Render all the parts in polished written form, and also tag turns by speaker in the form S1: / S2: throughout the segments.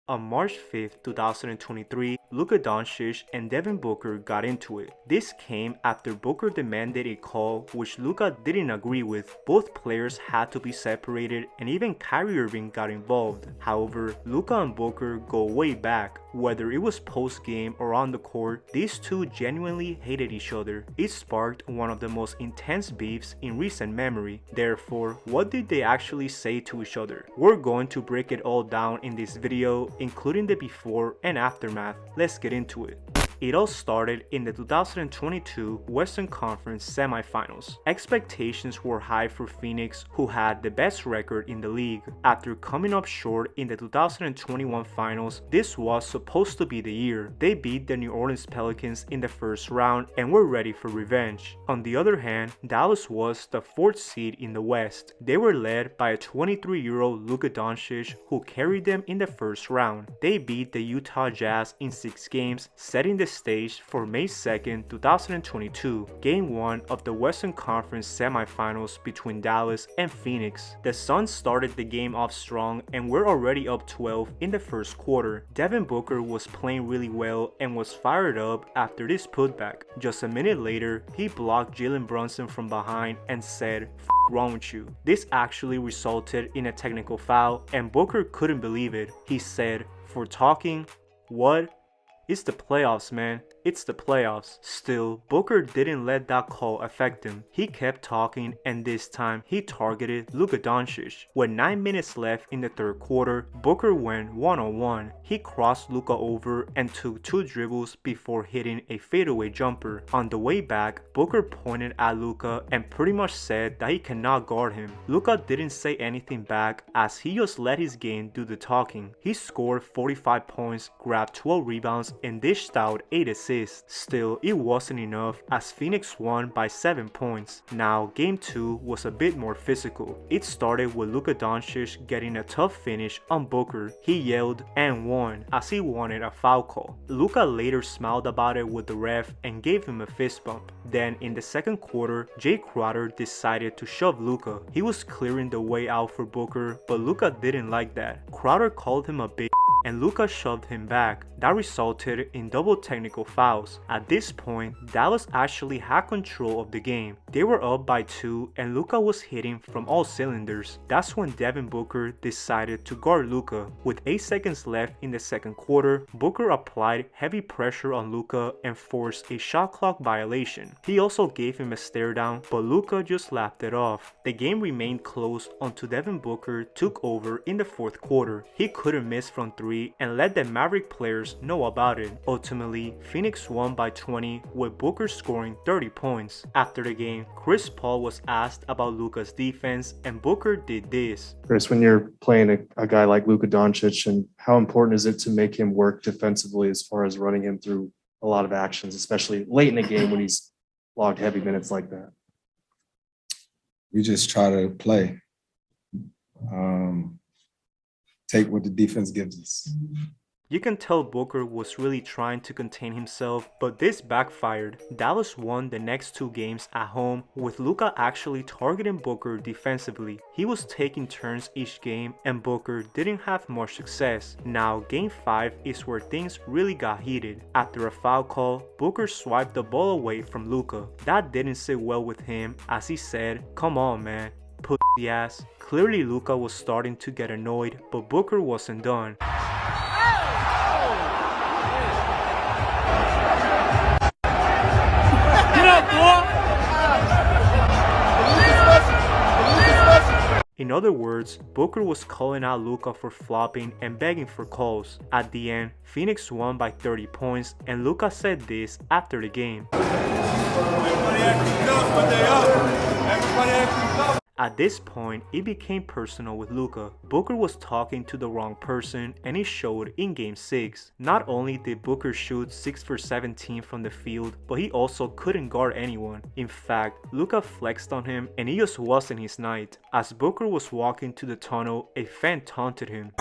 S1: On March 5, 2023, Luka Doncic and Devin Booker got into it. This came after Booker demanded a call which Luka didn't agree with. Both players had to be separated and even Kyrie Irving got involved. However, Luka and Booker go way back. Whether it was post-game or on the court, these two genuinely hated each other. It sparked one of the most intense beefs in recent memory. Therefore, what did they actually say to each other? We're going to break it all down in this video, including the before and aftermath. Let's get into it. It all started in the 2022 Western Conference semifinals. Expectations were high for Phoenix, who had the best record in the league. After coming up short in the 2021 finals, this was supposed to be the year. They beat the New Orleans Pelicans in the first round and were ready for revenge. On the other hand, Dallas was the 4th seed in the West. They were led by a 23-year-old Luka Doncic who carried them in the first round. They beat the Utah Jazz in 6 games, setting the stage for May 2nd, 2022, Game 1 of the Western Conference semifinals between Dallas and Phoenix. The Suns started the game off strong and were already up 12 in the first quarter. Devin Booker was playing really well and was fired up after this putback. Just a minute later, he blocked Jalen Brunson from behind and said, "F wrong with you?" This actually resulted in a technical foul and Booker couldn't believe it. He said, "For talking? What? It's the playoffs, man. It's the playoffs." Still, Booker didn't let that call affect him. He kept talking and this time he targeted Luka Doncic. With 9 minutes left in the third quarter, Booker went one-on-one. He crossed Luka over and took 2 dribbles before hitting a fadeaway jumper. On the way back, Booker pointed at Luka and pretty much said that he cannot guard him. Luka didn't say anything back as he just let his game do the talking. He scored 45 points, grabbed 12 rebounds, and dished out 8 assists. Still, it wasn't enough as Phoenix won by 7 points. Now, Game 2 was a bit more physical. It started with Luka Doncic getting a tough finish on Booker. He yelled and won as he wanted a foul call. Luka later smiled about it with the ref and gave him a fist bump. Then in the second quarter, Jay Crowder decided to shove Luka. He was clearing the way out for Booker, but Luka didn't like that. Crowder called him a bitch and Luka shoved him back. That resulted in double technical fouls. At this point, Dallas actually had control of the game. They were up by 2 and Luka was hitting from all cylinders. That's when Devin Booker decided to guard Luka. With 8 seconds left in the second quarter, Booker applied heavy pressure on Luka and forced a shot clock violation. He also gave him a stare down, but Luka just laughed it off. The game remained close until Devin Booker took over in the fourth quarter. He couldn't miss from 3 and let the Maverick players know about it. Ultimately, Phoenix won by 20 with Booker scoring 30 points. After the game, Chris Paul was asked about Luka's defense and Booker did this.
S2: Chris, when you're playing a guy like Luka Doncic, and how important is it to make him work defensively as far as running him through a lot of actions, especially late in the game when he's logged heavy minutes like that?
S3: We just try to play. Take what the defense gives us.
S1: You can tell Booker was really trying to contain himself, but this backfired. Dallas won the next 2 games at home, with Luka actually targeting Booker defensively. He was taking turns each game and Booker didn't have much success. Now, Game 5 is where things really got heated. After a foul call, Booker swiped the ball away from Luka. That didn't sit well with him as he said, "Come on, man. Pussy ass." Clearly Luka was starting to get annoyed, but Booker wasn't done. In other words, Booker was calling out Luka for flopping and begging for calls. At the end, Phoenix won by 30 points and Luka said this after the game. At this point, it became personal with Luka. Booker was talking to the wrong person and it showed in Game 6. Not only did Booker shoot 6 for 17 from the field, but he also couldn't guard anyone. In fact, Luka flexed on him and it just wasn't his night. As Booker was walking to the tunnel, a fan taunted him.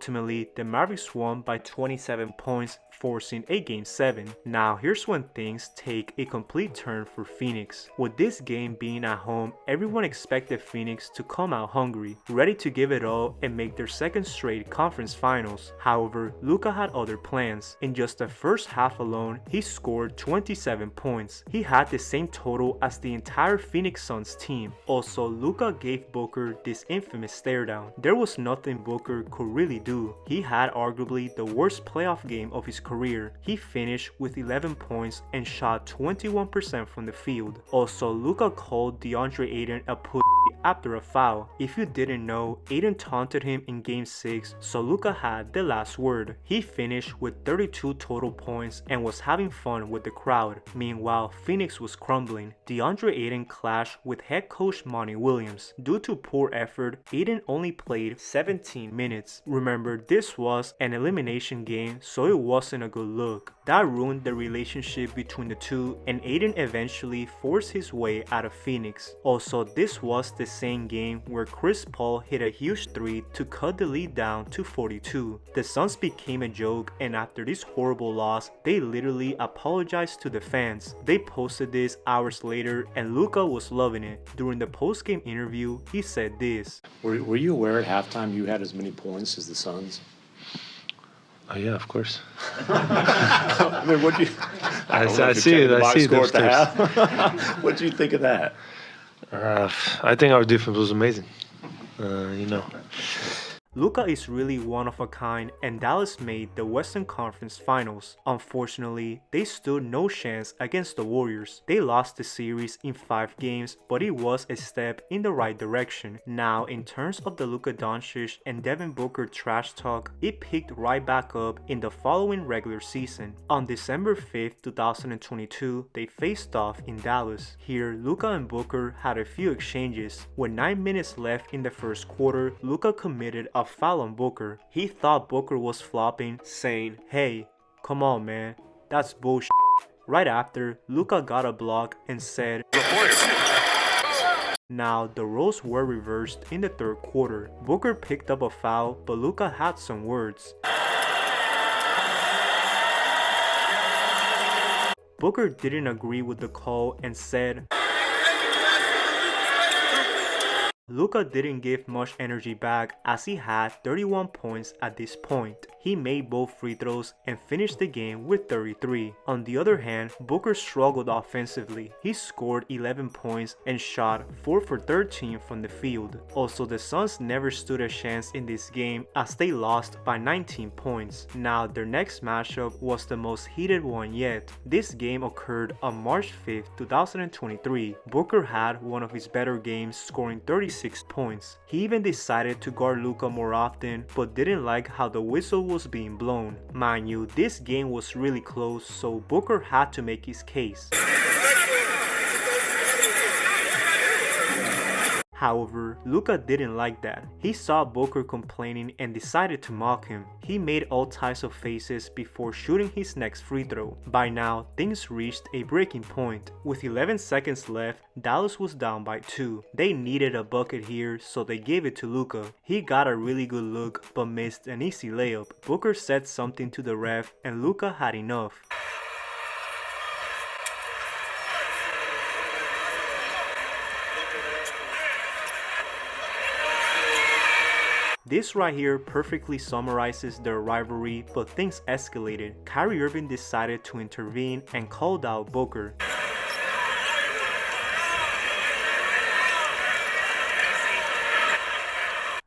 S1: Ultimately, the Mavericks won by 27 points, forcing a Game 7. Now here's when things take a complete turn for Phoenix. With this game being at home, everyone expected Phoenix to come out hungry, ready to give it all and make their second straight conference finals. However, Luka had other plans. In just the first half alone, he scored 27 points. He had the same total as the entire Phoenix Suns team. Also, Luka gave Booker this infamous stare down. There was nothing Booker could really do. He had arguably the worst playoff game of his career. He finished with 11 points and shot 21% from the field. Also, Luka called DeAndre Ayton a pussy after a foul. If you didn't know, Ayton taunted him in Game 6, so Luka had the last word. He finished with 32 total points and was having fun with the crowd. Meanwhile, Phoenix was crumbling. DeAndre Ayton clashed with head coach Monty Williams. Due to poor effort, Ayton only played 17 minutes. Remember, this was an elimination game, so it wasn't a good look. That ruined the relationship between the two, and Ayton eventually forced his way out of Phoenix. Also, this was the same game where Chris Paul hit a huge 3 to cut the lead down to 42. The Suns became a joke, and after this horrible loss, they literally apologized to the fans. They posted this hours later, and Luka was loving it. During the post-game interview, he said this.
S4: Were you aware at halftime you had as many points as the Suns?
S5: Oh yeah, of course.
S4: I mean, what do you?
S5: I see it. I see those clips.
S4: What do you think of that?
S5: I think our defense was amazing. You know.
S1: Luka is really one of a kind, and Dallas made the Western Conference Finals. Unfortunately, they stood no chance against the Warriors. They lost the series in 5 games, but it was a step in the right direction. Now, in terms of the Luka Doncic and Devin Booker trash talk, it picked right back up in the following regular season. On December 5th, 2022, they faced off in Dallas. Here, Luka and Booker had a few exchanges. With 9 minutes left in the first quarter, Luka committed a foul on Booker. He thought Booker was flopping, saying, "Hey, come on man, that's bullshit." Right after, Luka got a block and said, Now, the roles were reversed in the third quarter. Booker picked up a foul, but Luka had some words. Booker didn't agree with the call and said, Luka didn't give much energy back as he had 31 points at this point. He made both free throws and finished the game with 33. On the other hand, Booker struggled offensively. He scored 11 points and shot 4 for 13 from the field. Also, the Suns never stood a chance in this game as they lost by 19 points. Now, their next matchup was the most heated one yet. This game occurred on March 5th, 2023. Booker had one of his better games, scoring 36 points. He even decided to guard Luka more often, but didn't like how the whistle was being blown. Mind you, this game was really close, so Booker had to make his case. However, Luka didn't like that. He saw Booker complaining and decided to mock him. He made all types of faces before shooting his next free throw. By now, things reached a breaking point. With 11 seconds left, Dallas was down by 2. They needed a bucket here, so they gave it to Luka. He got a really good look, but missed an easy layup. Booker said something to the ref, and Luka had enough. This right here perfectly summarizes their rivalry, but things escalated. Kyrie Irving decided to intervene and called out Booker.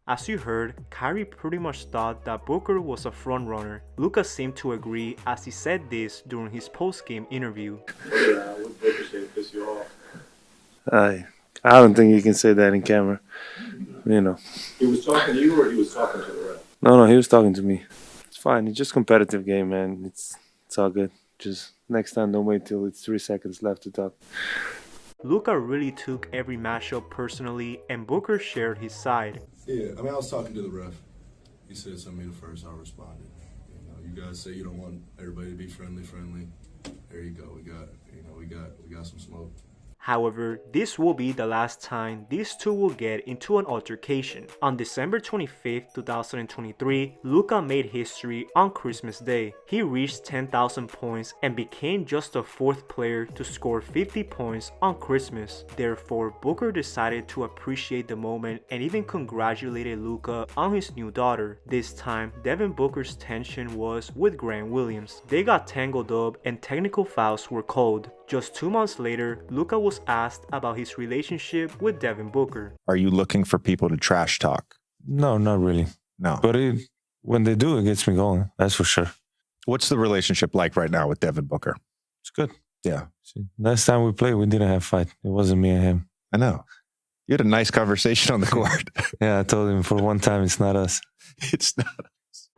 S1: As you heard, Kyrie pretty much thought that Booker was a frontrunner. Luka seemed to agree as he said this during his post-game interview.
S4: What Booker say to piss you off?
S5: I don't think you can say that in camera. You know.
S4: He was talking to you or he was talking to the ref?
S5: No, he was talking to me. It's fine. It's just competitive game, man. It's all good. Just next time, don't wait till it's 3 seconds left to talk.
S6: Luka really took every matchup personally, and Booker shared his side.
S7: Yeah, I mean, I was talking to the ref. He said something to me the first, I responded. You guys say you don't want everybody to be friendly. There you go. We got some smoke.
S6: However, this will be the last time these two will get into an altercation. On December 25th, 2023, Luka made history on Christmas Day. He reached 10,000 points and became just the fourth player to score 50 points on Christmas. Therefore, Booker decided to appreciate the moment and even congratulated Luka on his new daughter. This time, Devin Booker's tension was with Grant Williams. They got tangled up and technical fouls were called. Just 2 months later, Luka was asked about his relationship with Devin Booker.
S8: Are you looking for people to trash talk?
S5: No, not really.
S8: No.
S5: But when they do, it gets me going. That's for sure.
S8: What's the relationship like right now with Devin Booker?
S5: It's good.
S8: Yeah.
S5: See, last time we played, we didn't have a fight. It wasn't me and him.
S8: I know. You had a nice conversation on the court.
S5: Yeah, I told him for one time it's not us.
S8: It's not.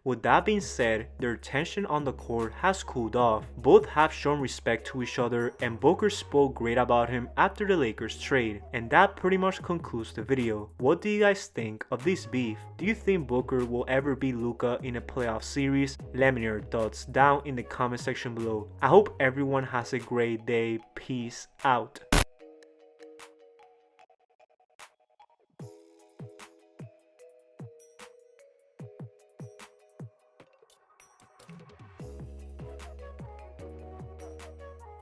S6: With that being said, their tension on the court has cooled off. Both have shown respect to each other and Booker spoke great about him after the Lakers trade. And that pretty much concludes the video. What do you guys think of this beef? Do you think Booker will ever beat Luka in a playoff series? Let me know your thoughts down in the comment section below. I hope everyone has a great day. Peace out.